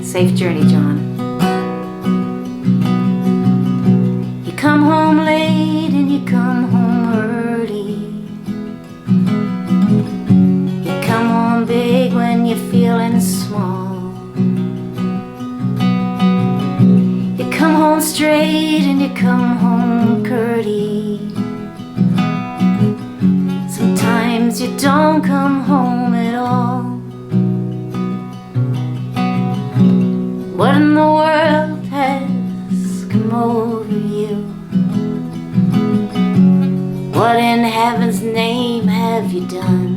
Safe journey, John. You come home late and you come home early. You come home big when you're feeling small. You come home straight and you come home curdy. Sometimes you don't come home at all. What in the world has come over you? What in heaven's name have you done?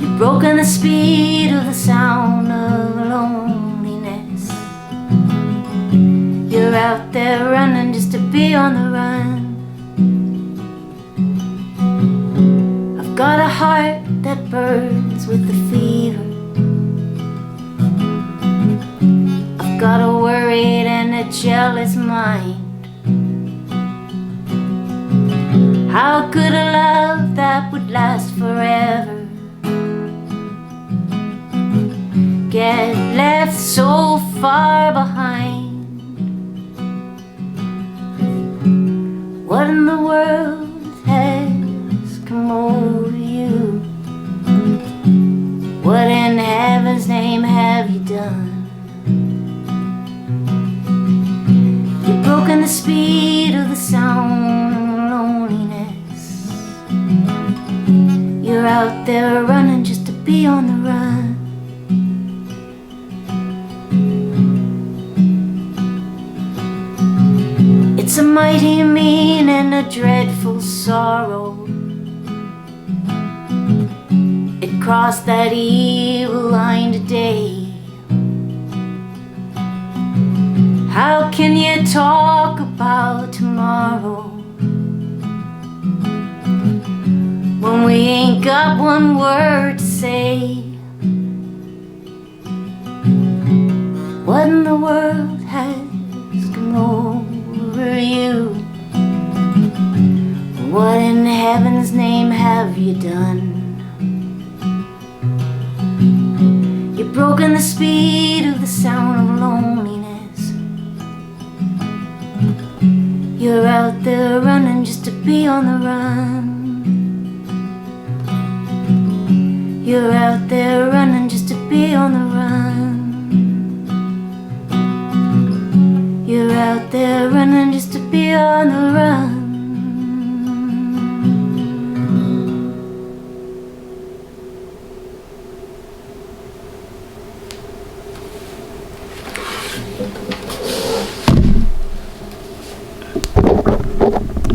You've broken the speed of the sound of loneliness. You're out there running just to be on the run. I've got a heart that burns with the fever. I've got a worried and a jealous mind. How could a love that would last forever get left so far behind? What in the world has come over you? What in heaven's name have you done? You've broken the speed of the sound of loneliness. You're out there running just to be on the run. It's a mighty mean and a dreadful sorrow. It crossed that evil line today. How can you talk about tomorrow when we ain't got one word to say? What in the world has come over you? What in heaven's name have you done? You've broken the speed of the sound of loneliness. You're out there running just to be on the run. You're out there running just to be on the run. You're out there running just to be on the run.